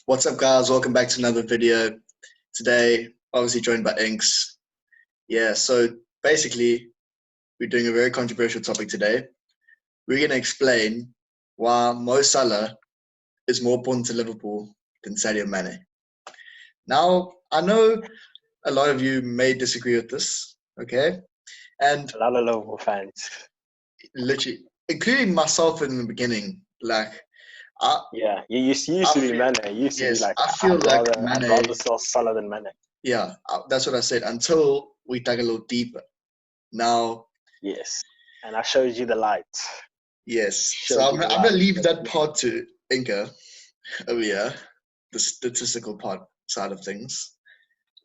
What's up, guys? Welcome back to another video. Today, obviously joined by Inks. Yeah, so basically, we're doing a very controversial topic today. We're going to explain why Mo Salah is more important to Liverpool than Sadio Mane. Now, I know a lot of you may disagree with this, okay? And A lot of Liverpool fans. literally, including myself in the beginning, Yeah, you used to be Mane. You used to be yes, like, I feel like I'd Mane. rather sell Salah than Mane. Yeah, that's what I said until we dug a little deeper. Now, Yes, and I showed you the light. yes. So Showed I'm you the gonna light. leave that part to Inca over here, the statistical part side of things.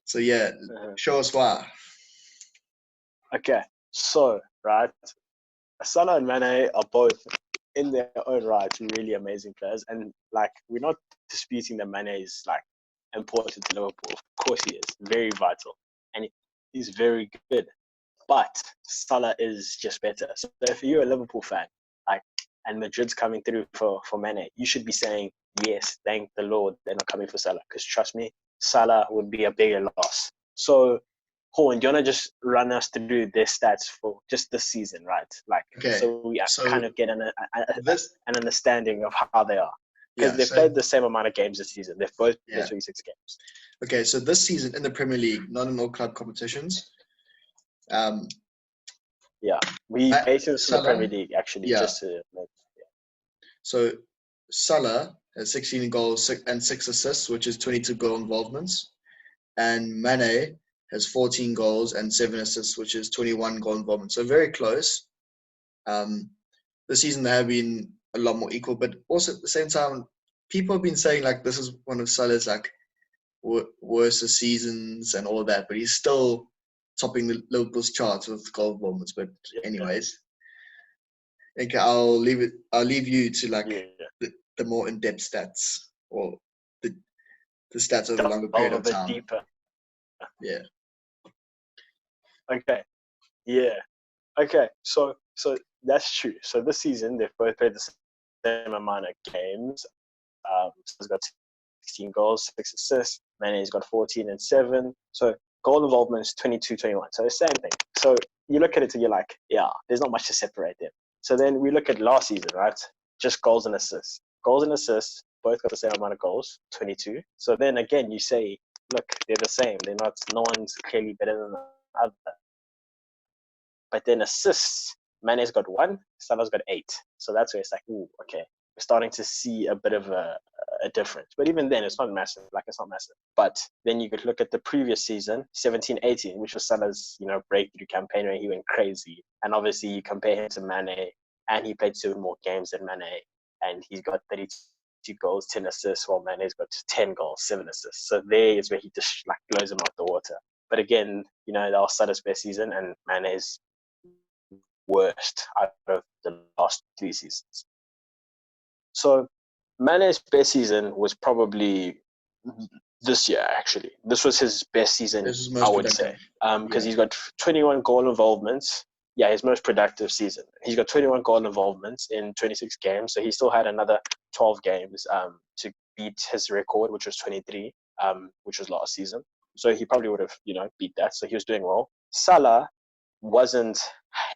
So yeah, show us why. Okay, so right, Salah and Mane are both in their own right really amazing players, and like we're not disputing that Mane is like important to Liverpool. Of course he is, very vital, and he's very good. But Salah is just better. So if you're a Liverpool fan, like, and Madrid's coming through for Mane, you should be saying, yes, thank the Lord they're not coming for Salah. Because trust me, Salah would be a bigger loss. So, Horn, do you want to just run us through their stats for just this season, right? Like, Okay. so we So kind of get an understanding of how they are. Because yeah, they've played the same amount of games this season. They've both played 26 games. Okay, so this season in the Premier League, not in all club competitions. Yeah, we base this in the Premier League actually, yeah. just to make. So Salah has 16 goals and 6 assists, which is 22 goal involvements, and Mane has 14 goals and 7 assists, which is 21 goal involvement. So very close. This season they have been a lot more equal, but also at the same time, people have been saying like this is one of Salah's like worst seasons and all of that, but he's still topping the Liverpool's charts with goal involvements. But anyways, okay, I'll leave you to like the more in-depth stats or the stats over a longer period of time. Deeper. Yeah. Okay. Yeah. Okay. So that's true. So this season they've both played the same amount of games. He's got 16 goals, 6 assists. Mane's got 14 and 7. So goal involvement is 22-21. So the same thing. So you look at it and you're like, yeah, there's not much to separate them. So then we look at last season, right? Just goals and assists. Goals and assists, both got the same amount of goals, 22. So then again, you say, look, they're the same. They're not. No one's clearly better than the other. But then assists, Mane's got 1, Salah's got 8. So that's where it's like, ooh, okay, we're starting to see a bit of a difference. But even then, it's not massive. It's not massive. But then you could look at the previous season, 17-18, which was Salah's, breakthrough campaign where he went crazy. And obviously, you compare him to Mane, and he played 7 more games than Mane, and he's got 32 goals, 10 assists, while Mane's got 10 goals, 7 assists. So there is where he just blows him out the water. But again, that was Salah's best season, and Mane's worst out of the last 3 seasons. So Mane's best season was probably this year, actually. This was his best season, I would say. Because he's got 21 goal involvements. Yeah, his most productive season. He's got 21 goal involvements in 26 games. So he still had another 12 games to beat his record, which was 23, which was last season. So he probably would have, beat that. So he was doing well. Salah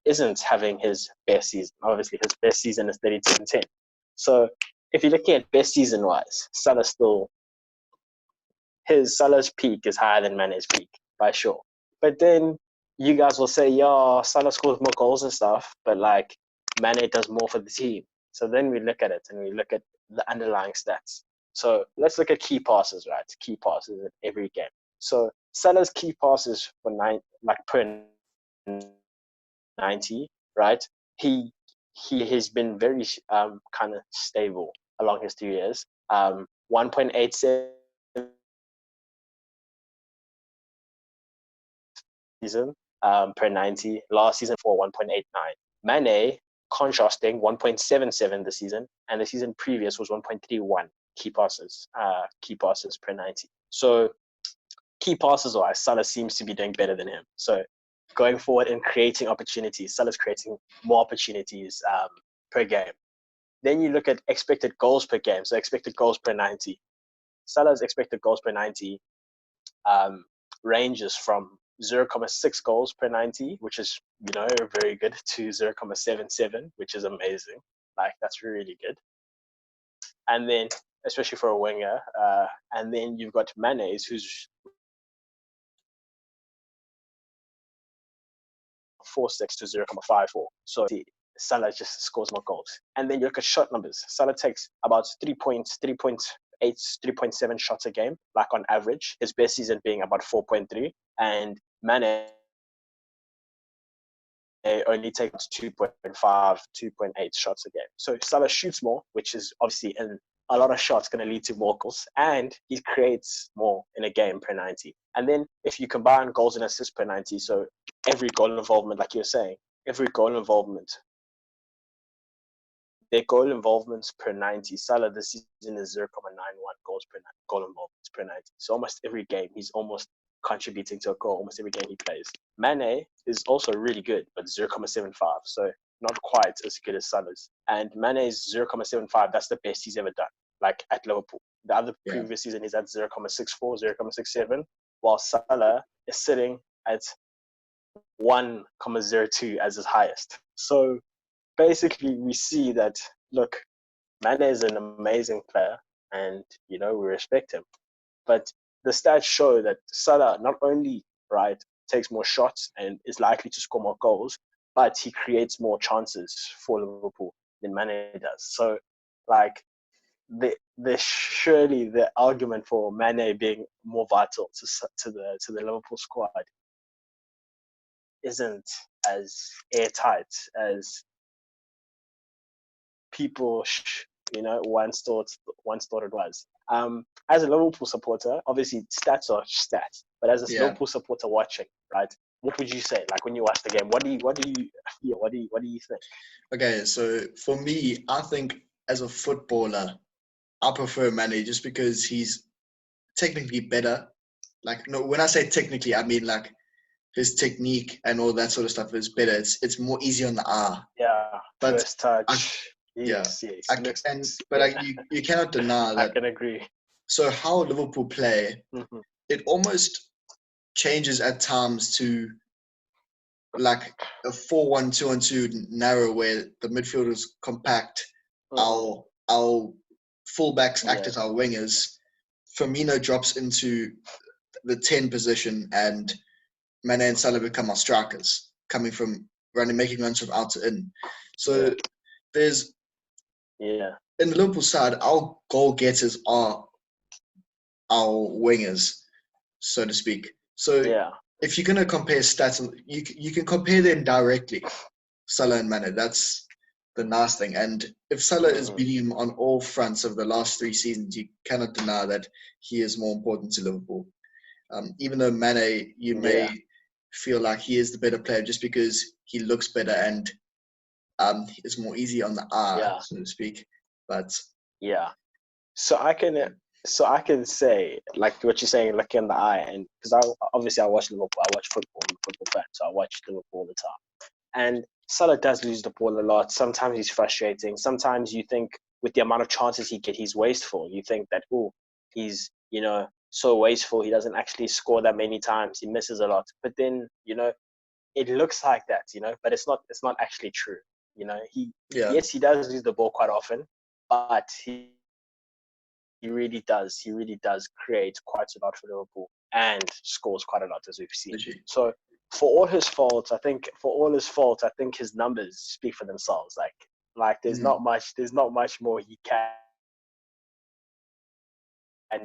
isn't having his best season. Obviously, his best season is 32 and 10. So if you're looking at best season wise, Salah's peak is higher than Mane's peak by sure. But then you guys will say, yeah, Salah scores more goals and stuff, but like Mane does more for the team. So then we look at it and we look at the underlying stats. So let's look at key passes, right? Key passes in every game. So Salah's key passes for per 90, right? He has been very kind of stable along his 2 years. 1.87 season per 90. Last season for 1.89. Mane, contrasting, 1.77 this season, and the season previous was 1.31 key passes per 90. So key passes wise, Salah seems to be doing better than him. So going forward and creating opportunities, Salah's creating more opportunities per game. Then you look at expected goals per game, so expected goals per 90. Salah's expected goals per 90 ranges from 0.6 goals per 90, which is, very good, to 0.77, which is amazing. Like, that's really good. And then, especially for a winger, and then you've got Mane, who's 0.46 to 0.54. So Salah just scores more goals. And then you look at shot numbers. Salah takes about 3.8, 3.7 shots a game, like on average. His best season being about 4.3. And Mane only takes 2.5, 2.8 shots a game. So Salah shoots more, which is obviously in a lot of shots going to lead to more goals, and he creates more in a game per 90. And then if you combine goals and assists per 90, so every goal involvement, like you're saying, every goal involvement, their goal involvements per 90, Salah this season is 0.91 goals per goal involvements per 90. So almost every game, he's almost contributing to a goal almost every game he plays. Mane is also really good, but 0.75. So not quite as good as Salah's. And Mane is 0.75. That's the best he's ever done, like at Liverpool. The other previous season, he's at 0.64, 0.67, while Salah is sitting at 1.02 as his highest. So basically, we see that, look, Mane is an amazing player, and, we respect him. But the stats show that Salah not only, takes more shots and is likely to score more goals, but he creates more chances for Liverpool than Mane does. So, like, surely the argument for Mane being more vital to the Liverpool squad isn't as airtight as people, once thought it was. As a Liverpool supporter, obviously stats are stats, but as a Liverpool supporter watching, right? What would you say? Like, when you watch the game, what do you feel? What do you think? Okay, so for me, I think as a footballer, I prefer Mane just because he's technically better. Like, no, when I say technically, I mean like his technique and all that sort of stuff is better. It's more easy on the eye. Yeah, But first touch. Yes. But you cannot deny that. I can agree. So how Liverpool play, it almost changes at times to like a 4-1-2-1-2 narrow where the midfielders compact. Our fullbacks act as our wingers. Firmino drops into the 10 position, and Mane and Salah become our strikers, coming from making runs from out to in. So there's in the Liverpool side, our goal getters are our wingers, so to speak. So if you're gonna compare stats, you can compare them directly, Salah and Mane. That's the nice thing. And if Salah is beating him on all fronts of the last 3 seasons, you cannot deny that he is more important to Liverpool. Even though Mane, you may feel like he is the better player just because he looks better and is more easy on the eye, so to speak. But so I can say, like what you're saying, looking in the eye, and because I watch Liverpool, I watch football, I'm a football fan, so I watch Liverpool all the time. And Salah does lose the ball a lot. Sometimes he's frustrating. Sometimes you think with the amount of chances he gets, he's wasteful. You think that, he's, so wasteful. He doesn't actually score that many times. He misses a lot. But then, it looks like that, but it's not actually true. Yes, he does lose the ball quite often, but he really does create quite a lot for Liverpool and scores quite a lot, as we've seen. So for all his faults, I think his numbers speak for themselves. Like there's not much more he can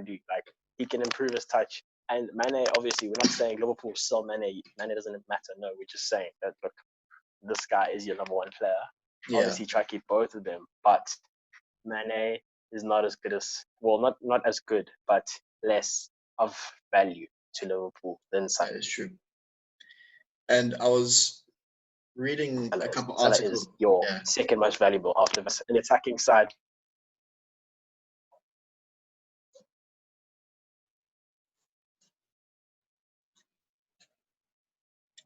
do. Like, he can improve his touch. And Mane, obviously, we're not saying Liverpool sell Mane. Mane doesn't matter. No, we're just saying that, look, this guy is your number one player. Obviously, try to keep both of them, but Mane is not as good as, not as good, but less of value to Liverpool than Salah. That is true. And I was reading a couple Salah articles. is your second most valuable after an attacking side.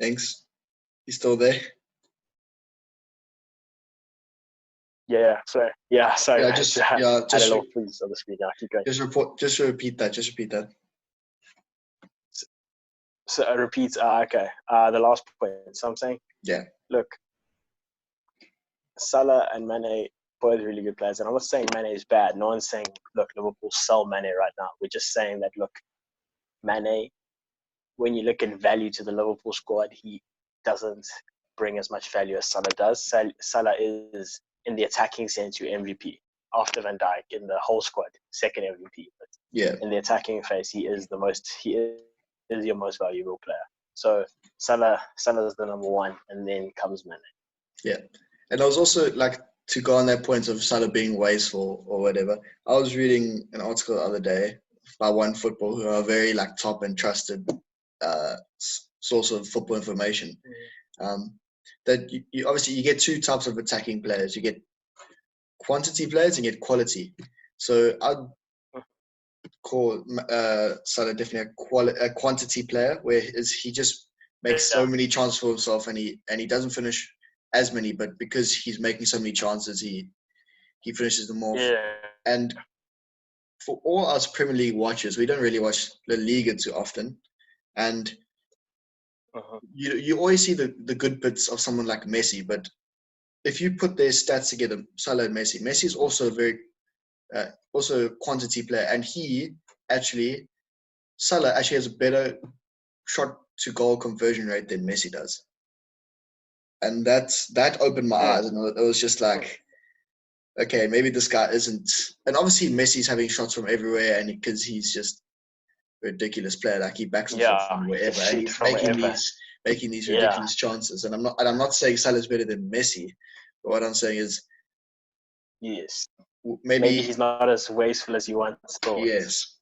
Thanks. You still there? Sorry. Yeah, sorry. Yeah, I just had yeah, a little freeze on the screen. Yeah, keep going. just repeat that. Just repeat that. So I repeat. Okay. The last point. So I'm saying, Yeah. look, Salah and Mane, both really good players. And I'm not saying Mane is bad. No one's saying, look, Liverpool sell Mane right now. We're just saying that, look, Mane, when you look at value to the Liverpool squad, he doesn't bring as much value as Salah does. Salah is, in the attacking sense, your MVP. After Van Dijk, in the whole squad, second MVP. But Yeah. in the attacking phase, he is your most valuable player. So Salah is the number one, and then comes Mane. Yeah. And I was also like, to go on that point of Salah being wasteful or whatever, I was reading an article the other day by One Football, who are very like top and trusted source of football information. That you obviously you get two types of attacking players. You get quantity players and you get quality. So I'd call Salah definitely a quantity player, where he just makes so many chances for himself, and he doesn't finish as many, but because he's making so many chances, he finishes them off. Yeah. And for all us Premier League watchers, we don't really watch La Liga too often, and you always see the good bits of someone like Messi, but if you put their stats together, Salah and Messi is also a very also a quantity player, and Salah actually has a better shot to goal conversion rate than Messi does. And that opened my eyes, and it was just like, okay, maybe this guy isn't. And obviously, Messi's having shots from everywhere, and because he's just a ridiculous player, like he backs himself from wherever, and he's making these ridiculous chances. And I'm not saying Salah's better than Messi, but what I'm saying is, yes, maybe he's not as wasteful as you once thought. Yes.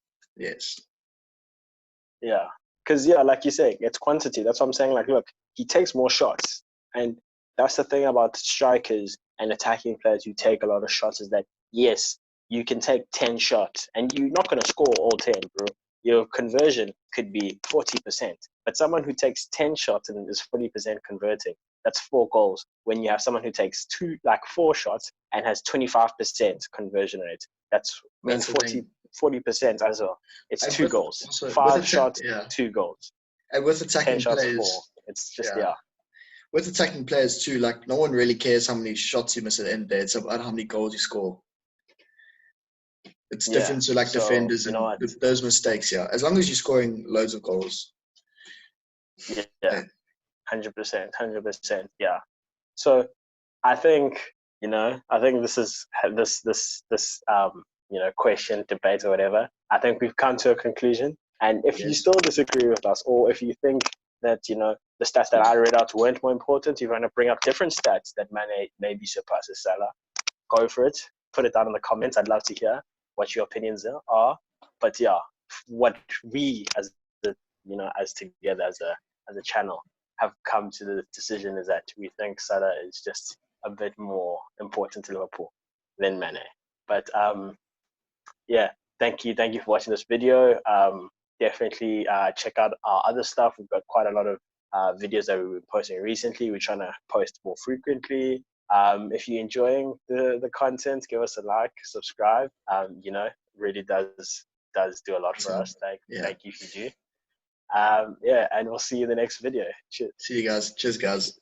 Yeah, because like you say, it's quantity. That's what I'm saying. Like, look, he takes more shots, and that's the thing about strikers and attacking players who take a lot of shots, is that yes, you can take 10 shots, and you're not going to score all 10, bro. Your conversion could be 40%, but someone who takes 10 shots and is 40% converting, that's 4 goals. When you have someone who takes 4 shots and has 25% conversion rate, that's 40% as well. It's and 2 goals. Also, 5 shots, 2 goals. And with attacking 10 shots, players, 4. It's just With attacking players too, like no one really cares how many shots you miss at the end of the day. It's about how many goals you score. It's different to like defenders and those mistakes. Yeah, as long as you're scoring loads of goals. Yeah. 100%. Yeah. So I think this is this question, debate, or whatever. I think we've come to a conclusion. And if you still disagree with us, or if you think that the stats that I read out weren't more important, you want to bring up different stats that Mane maybe surpasses Salah, go for it. Put it down in the comments. I'd love to hear what your opinions are. But yeah, what we as together as a channel have come to the decision is that we think Salah is just a bit more important to Liverpool than Mane. But thank you for watching this video. Definitely check out our other stuff. We've got quite a lot of videos that we've been posting recently. We're trying to post more frequently. If you're enjoying the content, give us a like, subscribe. Really does do a lot for us. Thank you if you do. And we'll see you in the next video. Cheers. See you guys. Cheers, guys.